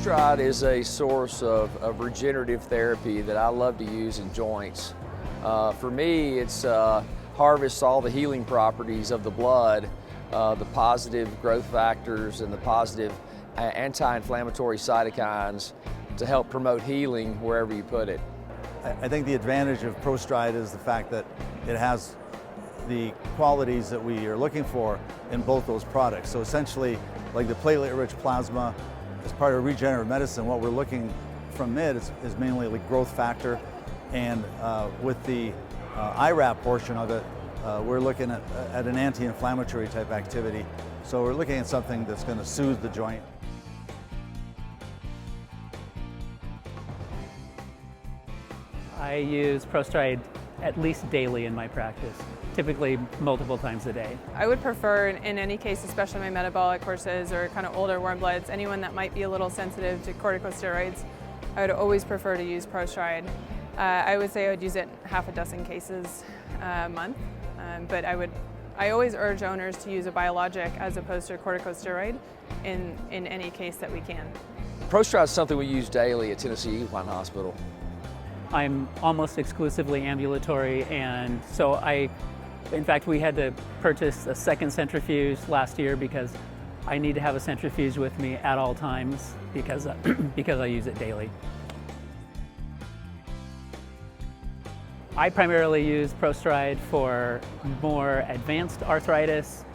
ProStride is a source of regenerative therapy that I love to use in joints. For me, it's harvests all the healing properties of the blood, the positive growth factors and the positive anti-inflammatory cytokines to help promote healing wherever you put it. I think the advantage of ProStride is the fact that it has the qualities that we are looking for in both those products. So essentially, like the platelet-rich plasma, as part of regenerative medicine, what we're looking from it is mainly like growth factor, and with the IRAP portion of it, we're looking at an anti-inflammatory type activity. So we're looking at something that's going to soothe the joint. I use ProStride at least daily in my practice, typically multiple times a day. I would prefer, in any case, especially my metabolic horses or kind of older warm bloods, anyone that might be a little sensitive to corticosteroids, I would always prefer to use ProStride. I would say I would use it in half a dozen cases a month, but I always urge owners to use a biologic as opposed to a corticosteroid in any case that we can. ProStride is something we use daily at Tennessee Equine Hospital. I'm almost exclusively ambulatory, and so in fact, we had to purchase a second centrifuge last year because I need to have a centrifuge with me at all times because I use it daily. I primarily use ProStride for more advanced arthritis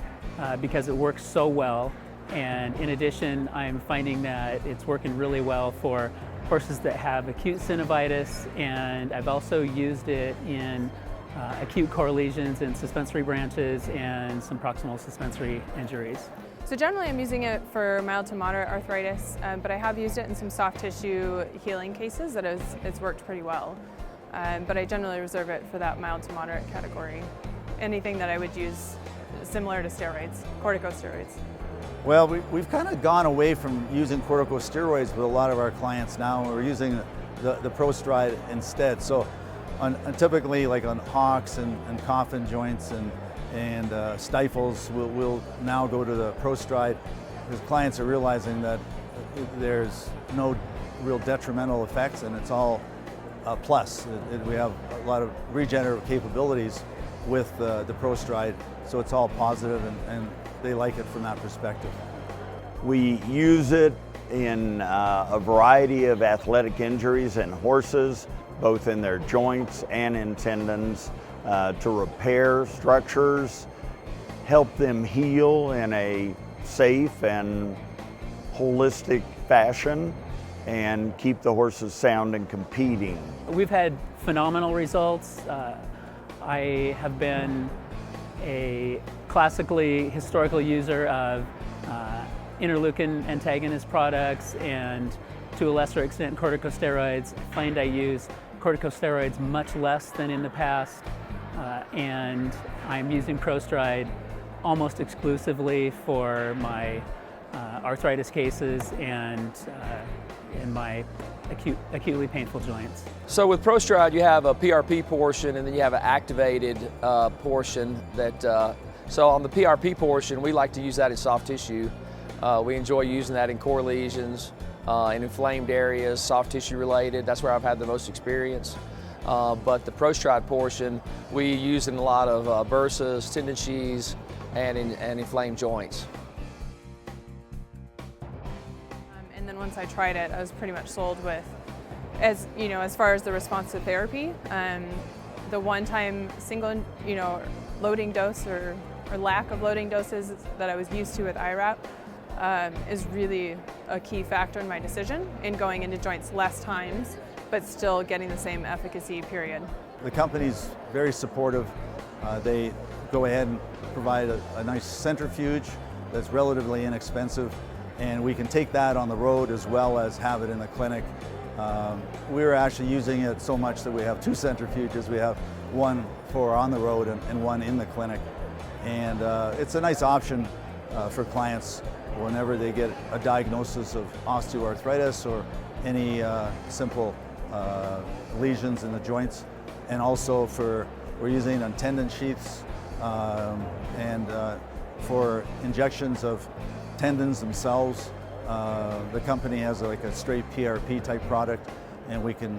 because it works so well, and in addition, I'm finding that it's working really well for horses that have acute synovitis, and I've also used it in acute core lesions in suspensory branches and some proximal suspensory injuries. So generally I'm using it for mild to moderate arthritis, but I have used it in some soft tissue healing cases that it's worked pretty well. But I generally reserve it for that mild to moderate category. Anything that I would use similar to steroids, corticosteroids. Well, we've kind of gone away from using corticosteroids with a lot of our clients now. We're using the ProStride instead. So typically like on hocks and coffin joints and stifles, we'll now go to the ProStride because clients are realizing that there's no real detrimental effects and it's all a plus. We have a lot of regenerative capabilities with the ProStride, so it's all positive and they like it from that perspective. We use it in a variety of athletic injuries in horses, both in their joints and in tendons, to repair structures, help them heal in a safe and holistic fashion, and keep the horses sound and competing. We've had phenomenal results. I have been a classically historical user of interleukin antagonist products and to a lesser extent corticosteroids. I find I use corticosteroids much less than in the past, and I'm using ProStride almost exclusively for my arthritis cases and in my acutely painful joints. So with ProStride, you have a PRP portion and then you have an activated portion that, so on the PRP portion, we like to use that in soft tissue. We enjoy using that in core lesions, in inflamed areas, soft tissue related. That's where I've had the most experience. But the ProStride portion, we use in a lot of bursas, tendon sheaths, and inflamed joints. And then once I tried it, I was pretty much sold with, as far as the response to therapy, the one-time single, loading dose or lack of loading doses that I was used to with IRAP is really a key factor in my decision in going into joints less times, but still getting the same efficacy, period. The company's very supportive. They go ahead and provide a nice centrifuge that's relatively inexpensive, and we can take that on the road as well as have it in the clinic. We're actually using it so much that we have two centrifuges. We have one for on the road and one in the clinic. And it's a nice option for clients whenever they get a diagnosis of osteoarthritis or any simple lesions in the joints. And also we're using it on tendon sheaths and for injections of tendons themselves the company has like a straight PRP type product, and we can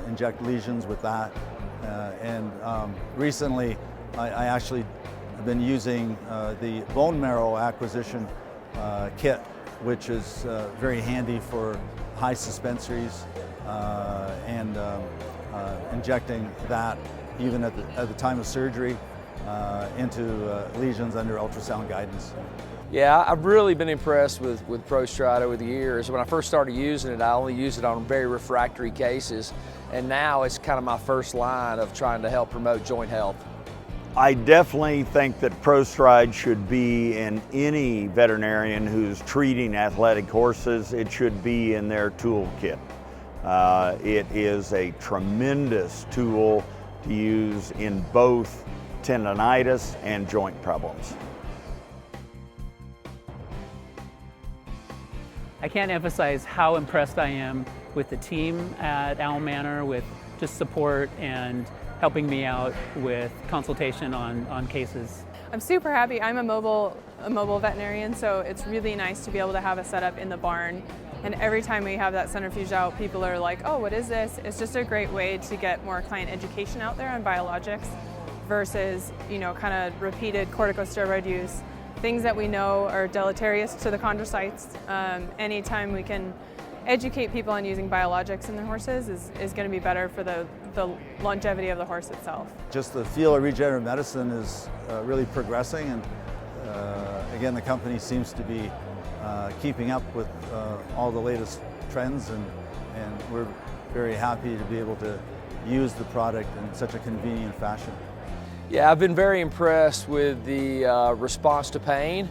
inject lesions with that. Recently, I actually have been using the bone marrow acquisition kit, which is very handy for high suspensories and injecting that even at the time of surgery into lesions under ultrasound guidance. Yeah, I've really been impressed with ProStride over the years. When I first started using it, I only used it on very refractory cases, and now it's kind of my first line of trying to help promote joint health. I definitely think that ProStride should be in any veterinarian who's treating athletic horses. It should be in their toolkit. It is a tremendous tool to use in both tendonitis and joint problems. I can't emphasize how impressed I am with the team at Owl Manor, with just support and helping me out with consultation on cases. I'm super happy. I'm a mobile veterinarian, so it's really nice to be able to have a setup in the barn. And every time we have that centrifuge out, people are like, oh, what is this? It's just a great way to get more client education out there on biologics versus, kind of repeated corticosteroid use. Things that we know are deleterious to the chondrocytes. Anytime we can educate people on using biologics in their horses is going to be better for the longevity of the horse itself. Just the field of regenerative medicine is really progressing, and again, the company seems to be keeping up with all the latest trends, and we're very happy to be able to use the product in such a convenient fashion. Yeah, I've been very impressed with the response to pain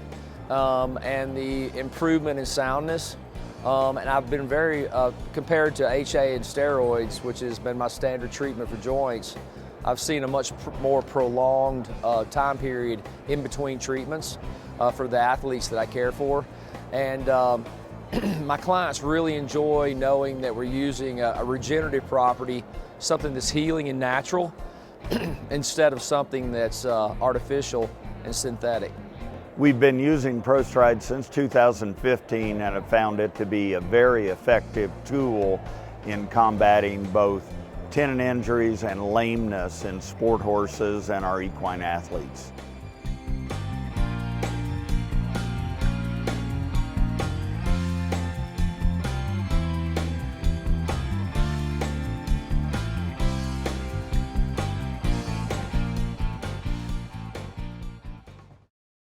and the improvement in soundness. And I've been very, compared to HA and steroids, which has been my standard treatment for joints, I've seen a much more prolonged time period in between treatments for the athletes that I care for. And my clients really enjoy knowing that we're using a regenerative property, something that's healing and natural, instead of something that's artificial and synthetic. We've been using ProStride since 2015 and have found it to be a very effective tool in combating both tendon injuries and lameness in sport horses and our equine athletes.